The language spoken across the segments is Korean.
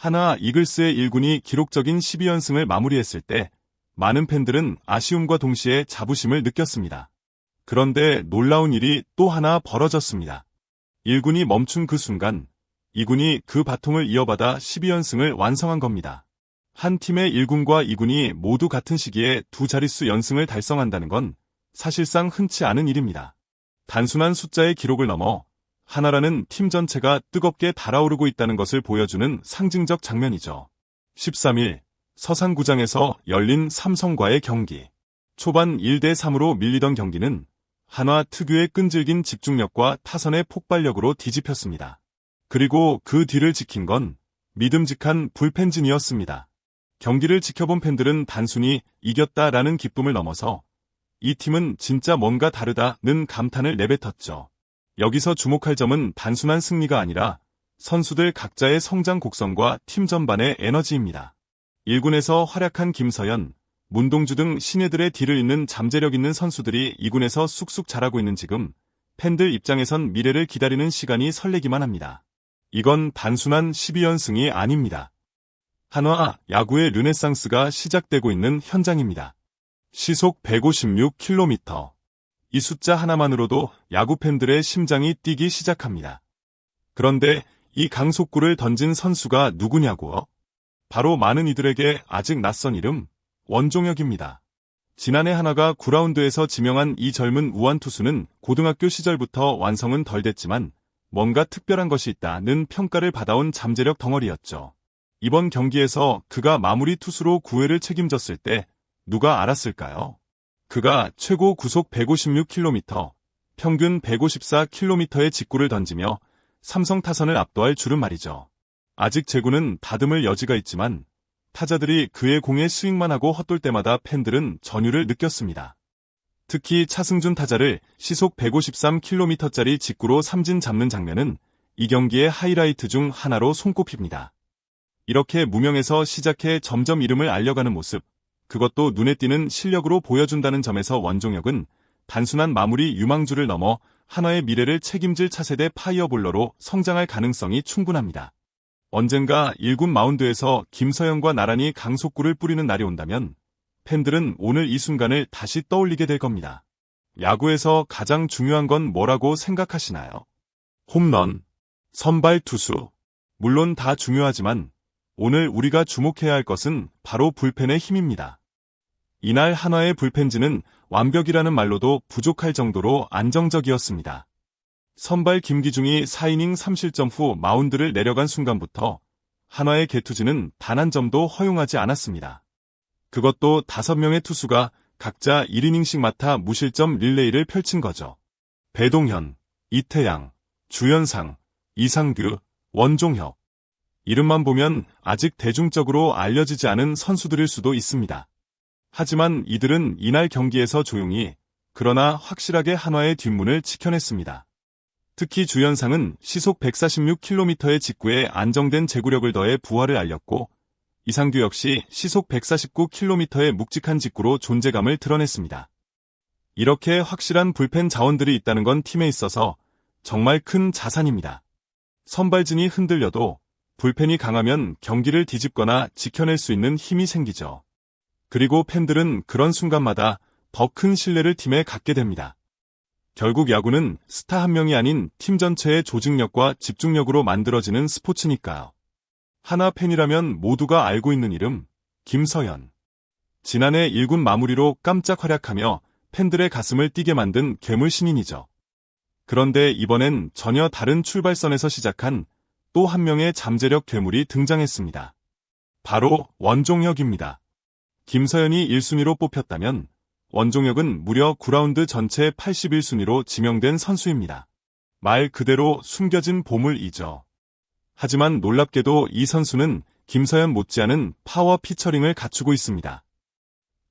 하나 이글스의 1군이 기록적인 12연승을 마무리했을 때 많은 팬들은 아쉬움과 동시에 자부심을 느꼈습니다. 그런데 놀라운 일이 또 하나 벌어졌습니다. 1군이 멈춘 그 순간 2군이 그 바통을 이어받아 12연승을 완성한 겁니다. 한 팀의 1군과 2군이 모두 같은 시기에 두 자릿수 연승을 달성한다는 건 사실상 흔치 않은 일입니다. 단순한 숫자의 기록을 넘어 하나라는 팀 전체가 뜨겁게 달아오르고 있다는 것을 보여주는 상징적 장면이죠. 13일 서산구장에서 열린 삼성과의 경기. 초반 1대3으로 밀리던 경기는 한화 특유의 끈질긴 집중력과 타선의 폭발력으로 뒤집혔습니다. 그리고 그 뒤를 지킨 건 믿음직한 불펜진이었습니다. 경기를 지켜본 팬들은 단순히 이겼다라는 기쁨을 넘어서 이 팀은 진짜 뭔가 다르다는 감탄을 내뱉었죠. 여기서 주목할 점은 단순한 승리가 아니라 선수들 각자의 성장 곡선과 팀 전반의 에너지입니다. 1군에서 활약한 김서현, 문동주 등 신예들의 뒤를 잇는 잠재력 있는 선수들이 2군에서 쑥쑥 자라고 있는 지금 팬들 입장에선 미래를 기다리는 시간이 설레기만 합니다. 이건 단순한 12연승이 아닙니다. 한화 야구의 르네상스가 시작되고 있는 현장입니다. 시속 156km. 이 숫자 하나만으로도 야구 팬들의 심장이 뛰기 시작합니다. 그런데 이 강속구를 던진 선수가 누구냐고요? 바로 많은 이들에게 아직 낯선 이름, 원종혁입니다. 지난해 한화가 9라운드에서 지명한 이 젊은 우완 투수는 고등학교 시절부터 완성은 덜 됐지만 뭔가 특별한 것이 있다는 평가를 받아온 잠재력 덩어리였죠. 이번 경기에서 그가 마무리 투수로 9회를 책임졌을 때 누가 알았을까요? 그가 최고 구속 156km, 평균 154km의 직구를 던지며 삼성 타선을 압도할 줄은 말이죠. 아직 제구는 다듬을 여지가 있지만 타자들이 그의 공에 스윙만 하고 헛돌 때마다 팬들은 전율을 느꼈습니다. 특히 차승준 타자를 시속 153km짜리 직구로 삼진 잡는 장면은 이 경기의 하이라이트 중 하나로 손꼽힙니다. 이렇게 무명에서 시작해 점점 이름을 알려가는 모습, 그것도 눈에 띄는 실력으로 보여준다는 점에서 원종혁은 단순한 마무리 유망주를 넘어 한화의 미래를 책임질 차세대 파이어볼러로 성장할 가능성이 충분합니다. 언젠가 1군 마운드에서 김서현과 나란히 강속구를 뿌리는 날이 온다면 팬들은 오늘 이 순간을 다시 떠올리게 될 겁니다. 야구에서 가장 중요한 건 뭐라고 생각하시나요? 홈런, 선발 투수. 물론 다 중요하지만 오늘 우리가 주목해야 할 것은 바로 불펜의 힘입니다. 이날 한화의 불펜진은 완벽이라는 말로도 부족할 정도로 안정적이었습니다. 선발 김기중이 4이닝 3실점 후 마운드를 내려간 순간부터 한화의 개투진은 단 한 점도 허용하지 않았습니다. 그것도 5명의 투수가 각자 1이닝씩 맡아 무실점 릴레이를 펼친 거죠. 배동현, 이태양, 주연상, 이상규, 원종혁. 이름만 보면 아직 대중적으로 알려지지 않은 선수들일 수도 있습니다. 하지만 이들은 이날 경기에서 조용히 그러나 확실하게 한화의 뒷문을 지켜냈습니다. 특히 주연상은 시속 146km의 직구에 안정된 제구력을 더해 부활을 알렸고 이상규 역시 시속 149km의 묵직한 직구로 존재감을 드러냈습니다. 이렇게 확실한 불펜 자원들이 있다는 건 팀에 있어서 정말 큰 자산입니다. 선발진이 흔들려도 불펜이 강하면 경기를 뒤집거나 지켜낼 수 있는 힘이 생기죠. 그리고 팬들은 그런 순간마다 더 큰 신뢰를 팀에 갖게 됩니다. 결국 야구는 스타 한 명이 아닌 팀 전체의 조직력과 집중력으로 만들어지는 스포츠니까요. 한화 팬이라면 모두가 알고 있는 이름, 김서현. 지난해 1군 마무리로 깜짝 활약하며 팬들의 가슴을 뛰게 만든 괴물 신인이죠. 그런데 이번엔 전혀 다른 출발선에서 시작한 또 한 명의 잠재력 괴물이 등장했습니다. 바로 원종혁입니다. 김서현이 1순위로 뽑혔다면 원종혁은 무려 9라운드 전체 81순위로 지명된 선수입니다. 말 그대로 숨겨진 보물이죠. 하지만 놀랍게도 이 선수는 김서현 못지않은 파워 피처링을 갖추고 있습니다.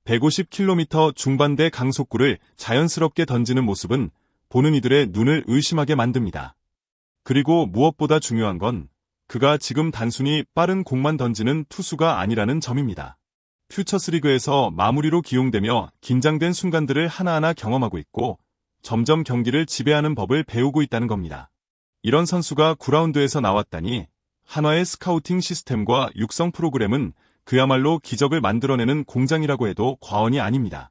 150km 중반대 강속구를 자연스럽게 던지는 모습은 보는 이들의 눈을 의심하게 만듭니다. 그리고 무엇보다 중요한 건 그가 지금 단순히 빠른 공만 던지는 투수가 아니라는 점입니다. 퓨처스리그에서 마무리로 기용되며 긴장된 순간들을 하나하나 경험하고 있고 점점 경기를 지배하는 법을 배우고 있다는 겁니다. 이런 선수가 9라운드에서 나왔다니 한화의 스카우팅 시스템과 육성 프로그램은 그야말로 기적을 만들어내는 공장이라고 해도 과언이 아닙니다.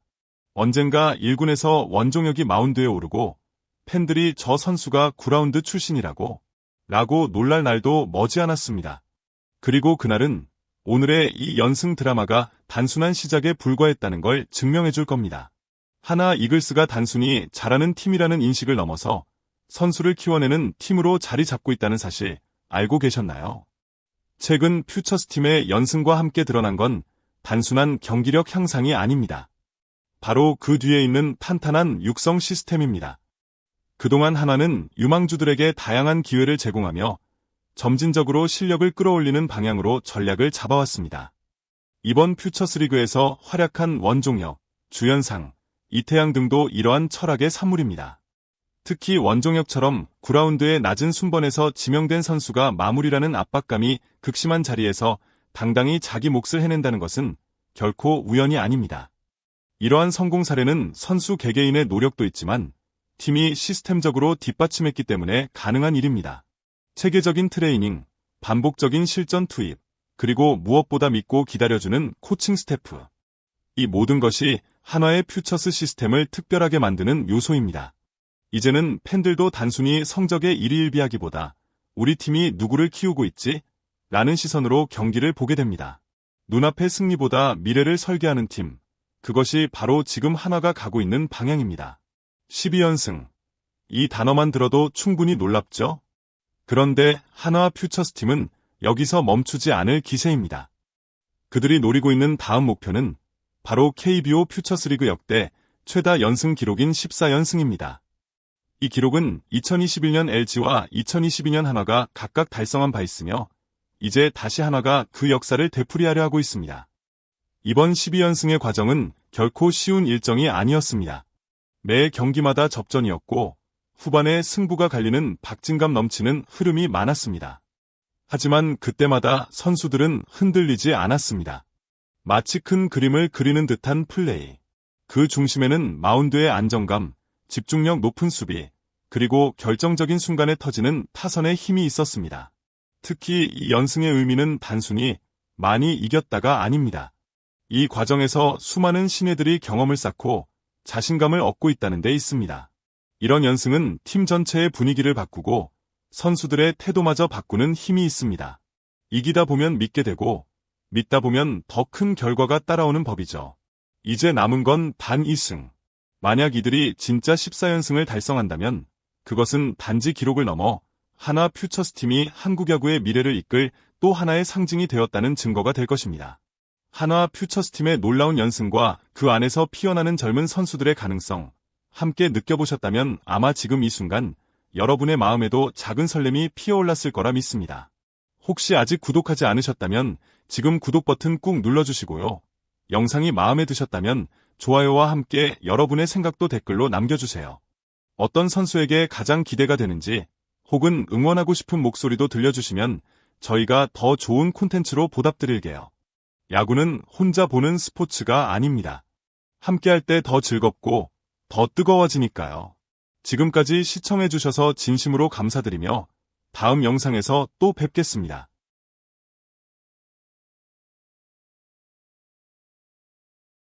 언젠가 1군에서 원종혁이 마운드에 오르고 팬들이 저 선수가 9라운드 출신이라고 놀랄 날도 머지않았습니다. 그리고 그날은 오늘의 이 연승 드라마가 단순한 시작에 불과했다는 걸 증명해줄 겁니다. 하나 이글스가 단순히 잘하는 팀이라는 인식을 넘어서 선수를 키워내는 팀으로 자리 잡고 있다는 사실 알고 계셨나요? 최근 퓨처스팀의 연승과 함께 드러난 건 단순한 경기력 향상이 아닙니다. 바로 그 뒤에 있는 탄탄한 육성 시스템입니다. 그동안 한화는 유망주들에게 다양한 기회를 제공하며 점진적으로 실력을 끌어올리는 방향으로 전략을 잡아왔습니다. 이번 퓨처스리그에서 활약한 원종혁, 주연상, 이태양 등도 이러한 철학의 산물입니다. 특히 원종혁처럼 9라운드의 낮은 순번에서 지명된 선수가 마무리라는 압박감이 극심한 자리에서 당당히 자기 몫을 해낸다는 것은 결코 우연이 아닙니다. 이러한 성공 사례는 선수 개개인의 노력도 있지만 팀이 시스템적으로 뒷받침했기 때문에 가능한 일입니다. 체계적인 트레이닝, 반복적인 실전 투입, 그리고 무엇보다 믿고 기다려주는 코칭 스태프. 이 모든 것이 한화의 퓨처스 시스템을 특별하게 만드는 요소입니다. 이제는 팬들도 단순히 성적에 일희일비하기보다 우리 팀이 누구를 키우고 있지? 라는 시선으로 경기를 보게 됩니다. 눈앞의 승리보다 미래를 설계하는 팀. 그것이 바로 지금 한화가 가고 있는 방향입니다. 12연승. 이 단어만 들어도 충분히 놀랍죠? 그런데 한화 퓨처스팀은 여기서 멈추지 않을 기세입니다. 그들이 노리고 있는 다음 목표는 바로 KBO 퓨처스리그 역대 최다 연승 기록인 14연승입니다. 이 기록은 2021년 LG와 2022년 한화가 각각 달성한 바 있으며 이제 다시 한화가 그 역사를 되풀이하려 하고 있습니다. 이번 12연승의 과정은 결코 쉬운 일정이 아니었습니다. 매 경기마다 접전이었고 후반에 승부가 갈리는 박진감 넘치는 흐름이 많았습니다. 하지만 그때마다 선수들은 흔들리지 않았습니다. 마치 큰 그림을 그리는 듯한 플레이. 그 중심에는 마운드의 안정감, 집중력 높은 수비, 그리고 결정적인 순간에 터지는 타선의 힘이 있었습니다. 특히 이 연승의 의미는 단순히 많이 이겼다가 아닙니다. 이 과정에서 수많은 신예들이 경험을 쌓고 자신감을 얻고 있다는 데 있습니다. 이런 연승은 팀 전체의 분위기를 바꾸고 선수들의 태도마저 바꾸는 힘이 있습니다. 이기다 보면 믿게 되고 믿다 보면 더 큰 결과가 따라오는 법이죠. 이제 남은 건 단 2승. 만약 이들이 진짜 14연승을 달성한다면 그것은 단지 기록을 넘어 한화 퓨처스팀이 한국 야구의 미래를 이끌 또 하나의 상징이 되었다는 증거가 될 것입니다. 한화 퓨처스팀의 놀라운 연승과 그 안에서 피어나는 젊은 선수들의 가능성, 함께 느껴보셨다면 아마 지금 이 순간 여러분의 마음에도 작은 설렘이 피어올랐을 거라 믿습니다. 혹시 아직 구독하지 않으셨다면 지금 구독 버튼 꾹 눌러주시고요. 영상이 마음에 드셨다면 좋아요와 함께 여러분의 생각도 댓글로 남겨주세요. 어떤 선수에게 가장 기대가 되는지 혹은 응원하고 싶은 목소리도 들려주시면 저희가 더 좋은 콘텐츠로 보답드릴게요. 야구는 혼자 보는 스포츠가 아닙니다. 함께할 때 더 즐겁고 더 뜨거워지니까요. 지금까지 시청해주셔서 진심으로 감사드리며 다음 영상에서 또 뵙겠습니다.